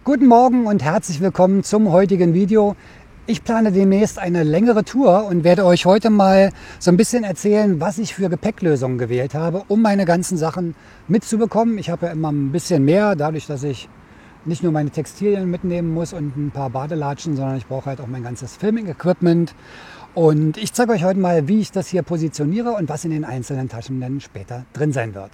Guten Morgen und herzlich willkommen zum heutigen Video. Ich plane demnächst eine längere Tour und werde euch heute mal so ein bisschen erzählen, was ich für Gepäcklösungen gewählt habe, um meine ganzen Sachen mitzubekommen. Ich habe ja immer ein bisschen mehr, dadurch, dass ich nicht nur meine Textilien mitnehmen muss und ein paar Badelatschen, sondern ich brauche halt auch mein ganzes Filming-Equipment. Und ich zeige euch heute mal, wie ich das hier positioniere und was in den einzelnen Taschen dann später drin sein wird.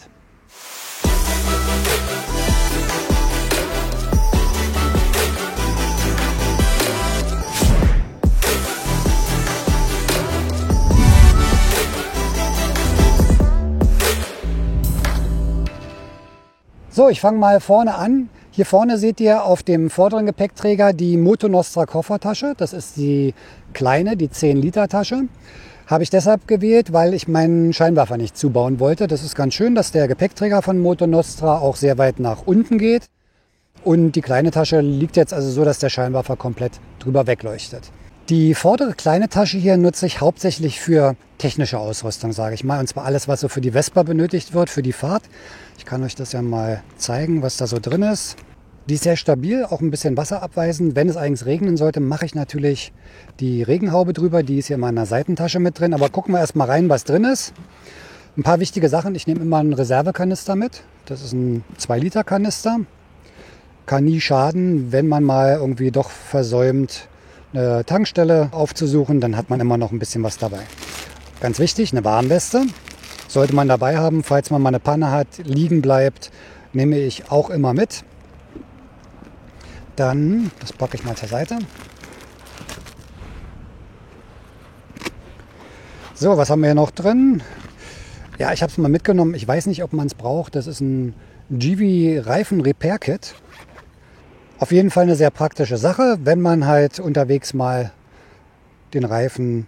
So, ich fange mal vorne an. Hier vorne seht ihr auf dem vorderen Gepäckträger die Moto Nostra Koffertasche. Das ist die kleine, die 10-Liter-Tasche. Habe ich deshalb gewählt, weil ich meinen Scheinwerfer nicht zubauen wollte. Das ist ganz schön, dass der Gepäckträger von Moto Nostra auch sehr weit nach unten geht. Und die kleine Tasche liegt jetzt also so, dass der Scheinwerfer komplett drüber wegleuchtet. Die vordere kleine Tasche hier nutze ich hauptsächlich für technische Ausrüstung, sage ich mal. Und zwar alles, was so für die Vespa benötigt wird, für die Fahrt. Ich kann euch das ja mal zeigen, was da so drin ist. Die ist sehr stabil, auch ein bisschen wasserabweisend. Wenn es eigentlich regnen sollte, mache ich natürlich die Regenhaube drüber. Die ist hier in meiner Seitentasche mit drin. Aber gucken wir erst mal rein, was drin ist. Ein paar wichtige Sachen. Ich nehme immer einen Reservekanister mit. Das ist ein 2-Liter-Kanister. Kann nie schaden, wenn man mal irgendwie doch versäumt, eine Tankstelle aufzusuchen, dann hat man immer noch ein bisschen was dabei. Ganz wichtig, eine Warnweste sollte man dabei haben, falls man mal eine Panne hat, liegen bleibt, nehme ich auch immer mit. Dann, das packe ich mal zur Seite. So, was haben wir hier noch drin? Ja, ich habe es mal mitgenommen. Ich weiß nicht, ob man es braucht. Das ist ein Givi Reifen Repair Kit. Auf jeden Fall eine sehr praktische Sache, wenn man halt unterwegs mal den Reifen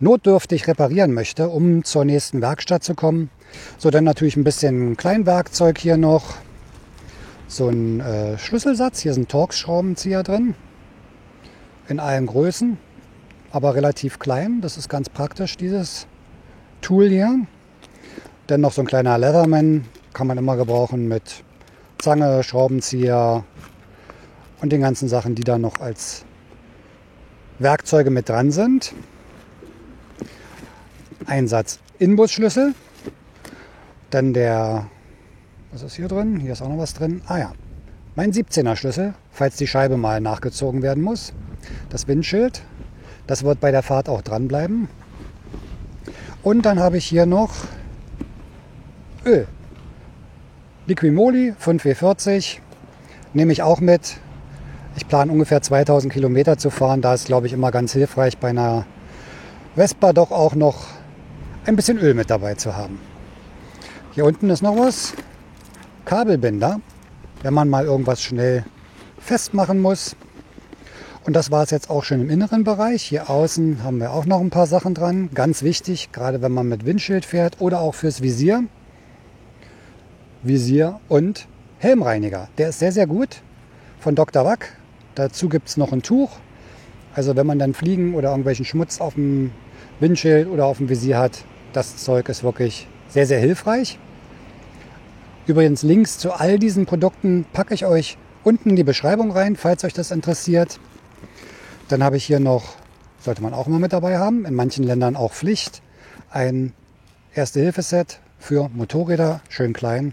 notdürftig reparieren möchte, um zur nächsten Werkstatt zu kommen. So, dann natürlich ein bisschen Kleinwerkzeug hier noch. So ein Schlüsselsatz, hier sind Torx-Schraubenzieher drin. In allen Größen, aber relativ klein. Das ist ganz praktisch, dieses Tool hier. Dann noch so ein kleiner Leatherman, kann man immer gebrauchen mit Zange, Schraubenzieher und den ganzen Sachen, die da noch als Werkzeuge mit dran sind. Ein Satz Inbusschlüssel. Dann was ist hier drin? Hier ist auch noch was drin. Ah ja, mein 17er Schlüssel, falls die Scheibe mal nachgezogen werden muss. Das Windschild, das wird bei der Fahrt auch dranbleiben. Und dann habe ich hier noch Öl. Liquimoli 5W40 nehme ich auch mit. Ich plane ungefähr 2000 Kilometer zu fahren. Da ist, glaube ich, immer ganz hilfreich, bei einer Vespa doch auch noch ein bisschen Öl mit dabei zu haben. Hier unten ist noch was. Kabelbinder, wenn man mal irgendwas schnell festmachen muss. Und das war es jetzt auch schon im inneren Bereich. Hier außen haben wir auch noch ein paar Sachen dran. Ganz wichtig, gerade wenn man mit Windschild fährt oder auch fürs Visier. Visier und Helmreiniger. Der ist sehr, sehr gut von Dr. Wack. Dazu gibt es noch ein Tuch. Also wenn man dann Fliegen oder irgendwelchen Schmutz auf dem Windschild oder auf dem Visier hat, das Zeug ist wirklich sehr, sehr hilfreich. Übrigens Links zu all diesen Produkten packe ich euch unten in die Beschreibung rein, falls euch das interessiert. Dann habe ich hier noch, sollte man auch mal mit dabei haben, in manchen Ländern auch Pflicht, ein Erste-Hilfe-Set für Motorräder, schön klein.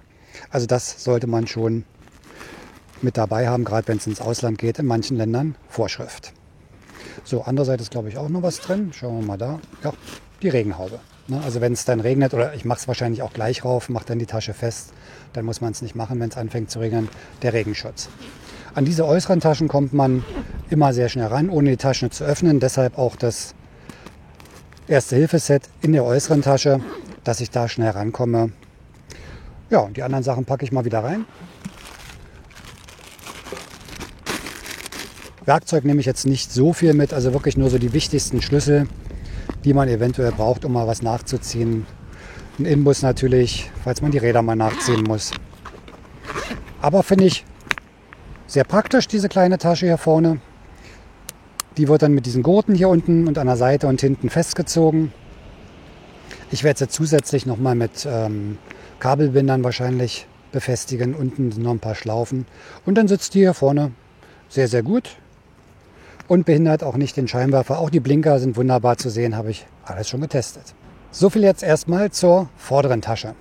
Also das sollte man schon mit dabei haben, gerade wenn es ins Ausland geht, in manchen Ländern Vorschrift. So, andererseits ist, glaube ich, auch noch was drin. Schauen wir mal da. Ja, die Regenhaube. Also wenn es dann regnet, oder ich mache es wahrscheinlich auch gleich rauf, mache dann die Tasche fest, dann muss man es nicht machen, wenn es anfängt zu regnen, der Regenschutz. An diese äußeren Taschen kommt man immer sehr schnell ran, ohne die Taschen zu öffnen. Deshalb auch das Erste-Hilfe-Set in der äußeren Tasche, dass ich da schnell rankomme. Ja, und die anderen Sachen packe ich mal wieder rein. Werkzeug nehme ich jetzt nicht so viel mit, also wirklich nur so die wichtigsten Schlüssel, die man eventuell braucht, um mal was nachzuziehen. Ein Inbus natürlich, falls man die Räder mal nachziehen muss. Aber finde ich sehr praktisch, diese kleine Tasche hier vorne. Die wird dann mit diesen Gurten hier unten und an der Seite und hinten festgezogen. Ich werde sie zusätzlich nochmal mit Kabelbindern wahrscheinlich befestigen. Unten sind noch ein paar Schlaufen. Und dann sitzt die hier vorne sehr, sehr gut und behindert auch nicht den Scheinwerfer. Auch die Blinker sind wunderbar zu sehen, habe ich alles schon getestet. So viel jetzt erstmal zur vorderen Tasche.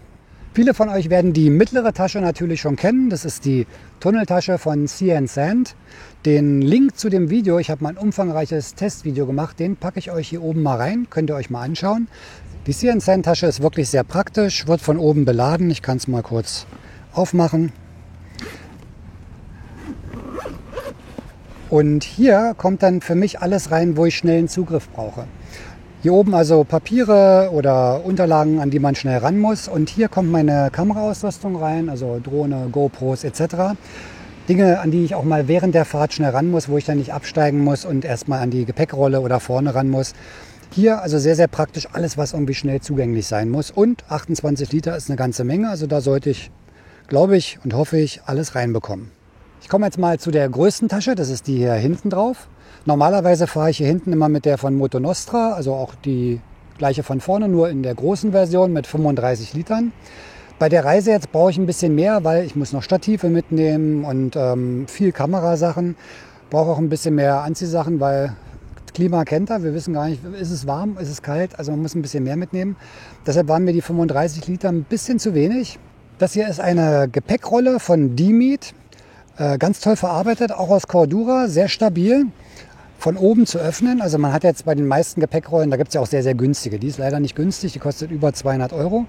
Viele von euch werden die mittlere Tasche natürlich schon kennen. Das ist die Tunneltasche von Sea & Sand. Den Link zu dem Video, ich habe mal ein umfangreiches Testvideo gemacht, den packe ich euch hier oben mal rein. Könnt ihr euch mal anschauen. Die Sea & Sand Tasche ist wirklich sehr praktisch, wird von oben beladen. Ich kann es mal kurz aufmachen. Und hier kommt dann für mich alles rein, wo ich schnell einen Zugriff brauche. Hier oben also Papiere oder Unterlagen, an die man schnell ran muss. Und hier kommt meine Kameraausrüstung rein, also Drohne, GoPros etc. Dinge, an die ich auch mal während der Fahrt schnell ran muss, wo ich dann nicht absteigen muss und erstmal an die Gepäckrolle oder vorne ran muss. Hier also sehr, sehr praktisch alles, was irgendwie schnell zugänglich sein muss. Und 28 Liter ist eine ganze Menge, also da sollte ich, glaube ich und hoffe ich, alles reinbekommen. Ich komme jetzt mal zu der größten Tasche, das ist die hier hinten drauf. Normalerweise fahre ich hier hinten immer mit der von Moto Nostra, also auch die gleiche von vorne, nur in der großen Version mit 35 Litern. Bei der Reise jetzt brauche ich ein bisschen mehr, weil ich muss noch Stative mitnehmen und viel Kamerasachen. Brauche auch ein bisschen mehr Anziehsachen, weil Klima kennt ihr. Wir wissen gar nicht, ist es warm, ist es kalt, also man muss ein bisschen mehr mitnehmen. Deshalb waren mir die 35 Liter ein bisschen zu wenig. Das hier ist eine Gepäckrolle von Dimiet. Ganz toll verarbeitet, auch aus Cordura, sehr stabil. Von oben zu öffnen. Also man hat jetzt bei den meisten Gepäckrollen, da gibt es ja auch sehr, sehr günstige. Die ist leider nicht günstig, die kostet über 200 Euro.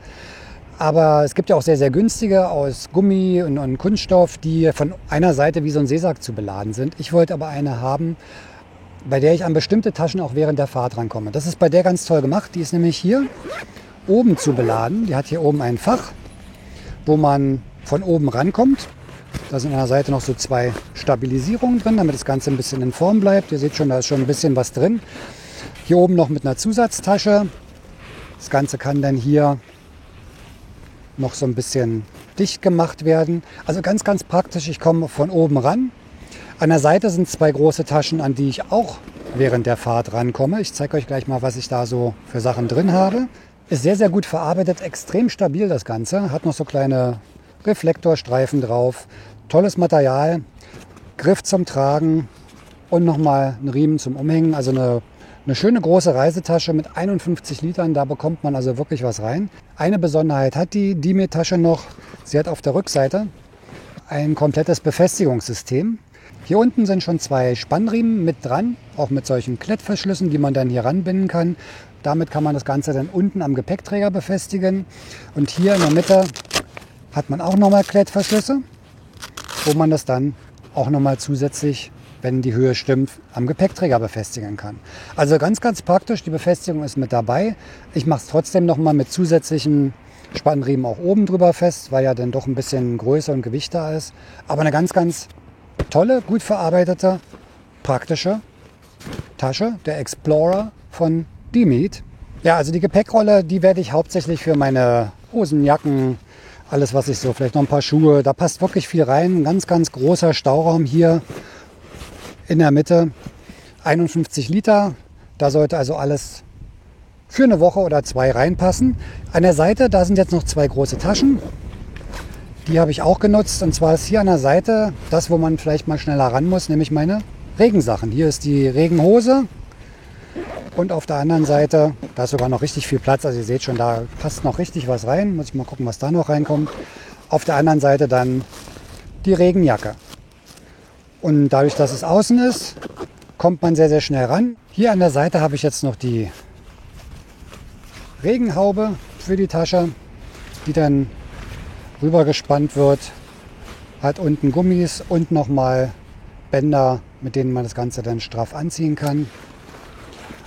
Aber es gibt ja auch sehr, sehr günstige aus Gummi und Kunststoff, die von einer Seite wie so ein Seesack zu beladen sind. Ich wollte aber eine haben, bei der ich an bestimmte Taschen auch während der Fahrt rankomme. Das ist bei der ganz toll gemacht. Die ist nämlich hier oben zu beladen. Die hat hier oben ein Fach, wo man von oben rankommt. Da sind an der Seite noch so 2 Stabilisierungen drin, damit das Ganze ein bisschen in Form bleibt. Ihr seht schon, da ist schon ein bisschen was drin. Hier oben noch mit einer Zusatztasche. Das Ganze kann dann hier noch so ein bisschen dicht gemacht werden. Also ganz, ganz praktisch. Ich komme von oben ran. An der Seite sind 2 große Taschen, an die ich auch während der Fahrt rankomme. Ich zeige euch gleich mal, was ich da so für Sachen drin habe. Ist sehr, sehr gut verarbeitet, extrem stabil das Ganze. Hat noch so kleine Reflektorstreifen drauf, tolles Material, Griff zum Tragen und nochmal ein Riemen zum Umhängen. Also eine schöne große Reisetasche mit 51 Litern, da bekommt man also wirklich was rein. Eine Besonderheit hat die Dimiet-Tasche noch, sie hat auf der Rückseite ein komplettes Befestigungssystem. Hier unten sind schon 2 Spannriemen mit dran, auch mit solchen Klettverschlüssen, die man dann hier ranbinden kann. Damit kann man das Ganze dann unten am Gepäckträger befestigen. Und hier in der Mitte hat man auch nochmal Klettverschlüsse, wo man das dann auch nochmal zusätzlich, wenn die Höhe stimmt, am Gepäckträger befestigen kann. Also ganz, ganz praktisch, die Befestigung ist mit dabei. Ich mache es trotzdem nochmal mit zusätzlichen Spannriemen auch oben drüber fest, weil ja dann doch ein bisschen größer und Gewicht da ist. Aber eine ganz, ganz tolle, gut verarbeitete, praktische Tasche, der Explorer von Dimiet. Ja, also die Gepäckrolle, die werde ich hauptsächlich für meine Hosen, Jacken, alles, was ich so, vielleicht noch ein paar Schuhe, da passt wirklich viel rein. Ein ganz, ganz großer Stauraum hier in der Mitte. 51 Liter, da sollte also alles für eine Woche oder 2 reinpassen. An der Seite, da sind jetzt noch 2 große Taschen. Die habe ich auch genutzt. Und zwar ist hier an der Seite das, wo man vielleicht mal schneller ran muss, nämlich meine Regensachen. Hier ist die Regenhose. Und auf der anderen Seite, da ist sogar noch richtig viel Platz. Also ihr seht schon, da passt noch richtig was rein. Muss ich mal gucken, was da noch reinkommt. Auf der anderen Seite dann die Regenjacke. Und dadurch, dass es außen ist, kommt man sehr, sehr schnell ran. Hier an der Seite habe ich jetzt noch die Regenhaube für die Tasche, die dann rübergespannt wird. Hat unten Gummis und nochmal Bänder, mit denen man das Ganze dann straff anziehen kann.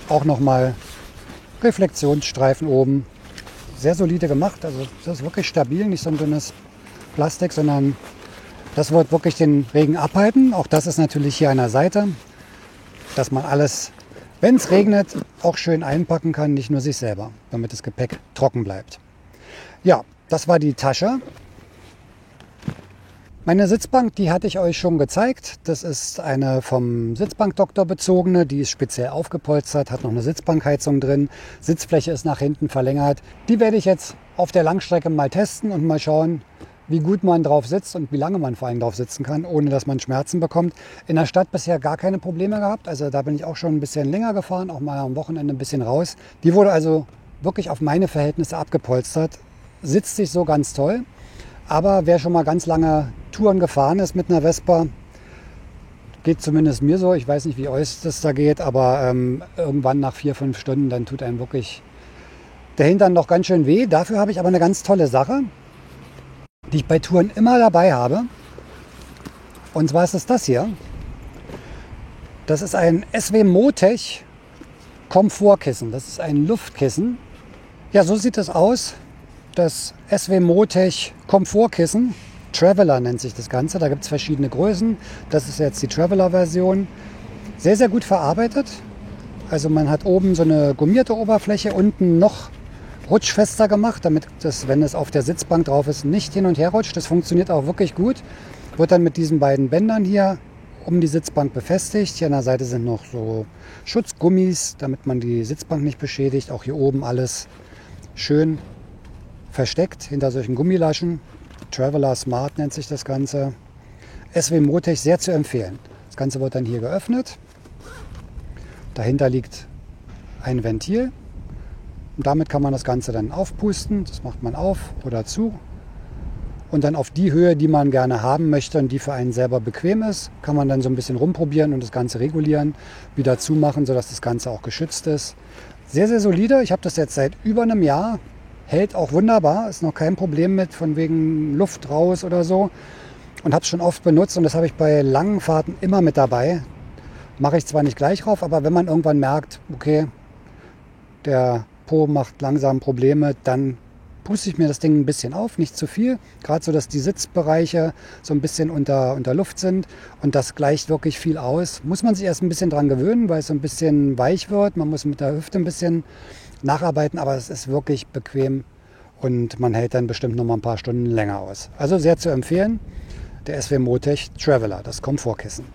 Auch nochmal Reflexionsstreifen oben. Sehr solide gemacht, also das ist wirklich stabil, nicht so ein dünnes Plastik, sondern das wird wirklich den Regen abhalten. Auch das ist natürlich hier an der Seite, dass man alles, wenn es regnet, auch schön einpacken kann, nicht nur sich selber, damit das Gepäck trocken bleibt. Ja, das war die Tasche. Meine Sitzbank, die hatte ich euch schon gezeigt. Das ist eine vom Sitzbankdoktor bezogene, die ist speziell aufgepolstert, hat noch eine Sitzbankheizung drin. Sitzfläche ist nach hinten verlängert. Die werde ich jetzt auf der Langstrecke mal testen und mal schauen, wie gut man drauf sitzt und wie lange man vor allem drauf sitzen kann, ohne dass man Schmerzen bekommt. In der Stadt bisher gar keine Probleme gehabt. Also da bin ich auch schon ein bisschen länger gefahren, auch mal am Wochenende ein bisschen raus. Die wurde also wirklich auf meine Verhältnisse abgepolstert. Sitzt sich so ganz toll. Aber wer schon mal ganz lange Touren gefahren ist mit einer Vespa, geht zumindest mir so. Ich weiß nicht, wie euch das da geht, aber irgendwann nach 4-5 Stunden, dann tut einem wirklich der Hintern noch ganz schön weh. Dafür habe ich aber eine ganz tolle Sache, die ich bei Touren immer dabei habe. Und zwar ist es das hier. Das ist ein SW Motech Komfortkissen. Das ist ein Luftkissen. Ja, so sieht es aus. Das SW Motech Komfortkissen. Traveler nennt sich das Ganze. Da gibt es verschiedene Größen. Das ist jetzt die Traveler-Version. Sehr, sehr gut verarbeitet. Also man hat oben so eine gummierte Oberfläche, unten noch rutschfester gemacht, damit das, wenn es auf der Sitzbank drauf ist, nicht hin und her rutscht. Das funktioniert auch wirklich gut. Wird dann mit diesen beiden Bändern hier um die Sitzbank befestigt. Hier an der Seite sind noch so Schutzgummis, damit man die Sitzbank nicht beschädigt. Auch hier oben alles schön versteckt hinter solchen Gummilaschen. Traveler Smart nennt sich das Ganze. SW Motech sehr zu empfehlen. Das Ganze wird dann hier geöffnet. Dahinter liegt ein Ventil. Und damit kann man das Ganze dann aufpusten. Das macht man auf oder zu. Und dann auf die Höhe, die man gerne haben möchte und die für einen selber bequem ist, kann man dann so ein bisschen rumprobieren und das Ganze regulieren, wieder zumachen, sodass das Ganze auch geschützt ist. Sehr, sehr solide. Ich habe das jetzt seit über einem Jahr. Hält auch wunderbar. Ist noch kein Problem mit, von wegen Luft raus oder so. Und habe es schon oft benutzt und das habe ich bei langen Fahrten immer mit dabei. Mache ich zwar nicht gleich rauf, aber wenn man irgendwann merkt, okay, der Po macht langsam Probleme, dann puste ich mir das Ding ein bisschen auf, nicht zu viel. Gerade so, dass die Sitzbereiche so ein bisschen unter Luft sind und das gleicht wirklich viel aus. Muss man sich erst ein bisschen dran gewöhnen, weil es so ein bisschen weich wird. Man muss mit der Hüfte ein bisschen nacharbeiten, aber es ist wirklich bequem und man hält dann bestimmt noch mal ein paar Stunden länger aus. Also sehr zu empfehlen, der SW Motech Traveler, das Komfortkissen.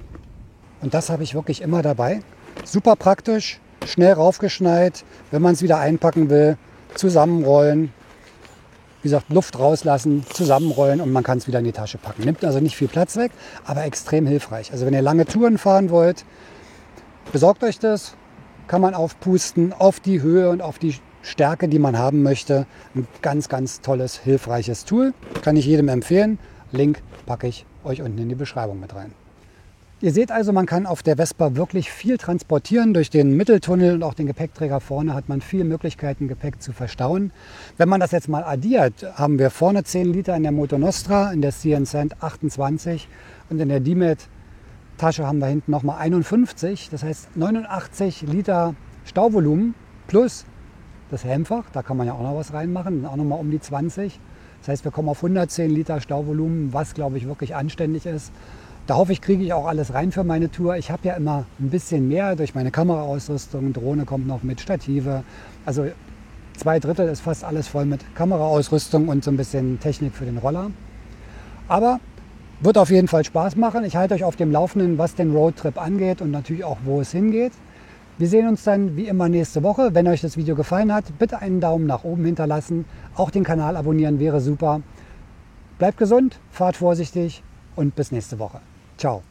Und das habe ich wirklich immer dabei. Super praktisch, schnell raufgeschnallt, wenn man es wieder einpacken will, zusammenrollen. Wie gesagt, Luft rauslassen, zusammenrollen und man kann es wieder in die Tasche packen. Nimmt also nicht viel Platz weg, aber extrem hilfreich. Also wenn ihr lange Touren fahren wollt, besorgt euch das. Kann man aufpusten auf die Höhe und auf die Stärke, die man haben möchte. Ein ganz, ganz tolles, hilfreiches Tool. Kann ich jedem empfehlen. Link packe ich euch unten in die Beschreibung mit rein. Ihr seht also, man kann auf der Vespa wirklich viel transportieren. Durch den Mitteltunnel und auch den Gepäckträger vorne hat man viele Möglichkeiten, Gepäck zu verstauen. Wenn man das jetzt mal addiert, haben wir vorne 10 Liter in der Moto Nostra, in der Sea & Sand 28 und in der D-Med Tasche haben wir hinten nochmal 51. Das heißt 89 Liter Stauvolumen plus das Helmfach. Da kann man ja auch noch was reinmachen, auch nochmal um die 20. Das heißt, wir kommen auf 110 Liter Stauvolumen, was glaube ich wirklich anständig ist. Da hoffe ich, kriege ich auch alles rein für meine Tour. Ich habe ja immer ein bisschen mehr durch meine Kameraausrüstung. Drohne kommt noch mit Stative. Also 2/3 ist fast alles voll mit Kameraausrüstung und so ein bisschen Technik für den Roller. Aber wird auf jeden Fall Spaß machen. Ich halte euch auf dem Laufenden, was den Roadtrip angeht und natürlich auch, wo es hingeht. Wir sehen uns dann wie immer nächste Woche. Wenn euch das Video gefallen hat, bitte einen Daumen nach oben hinterlassen. Auch den Kanal abonnieren wäre super. Bleibt gesund, fahrt vorsichtig und bis nächste Woche. Ciao.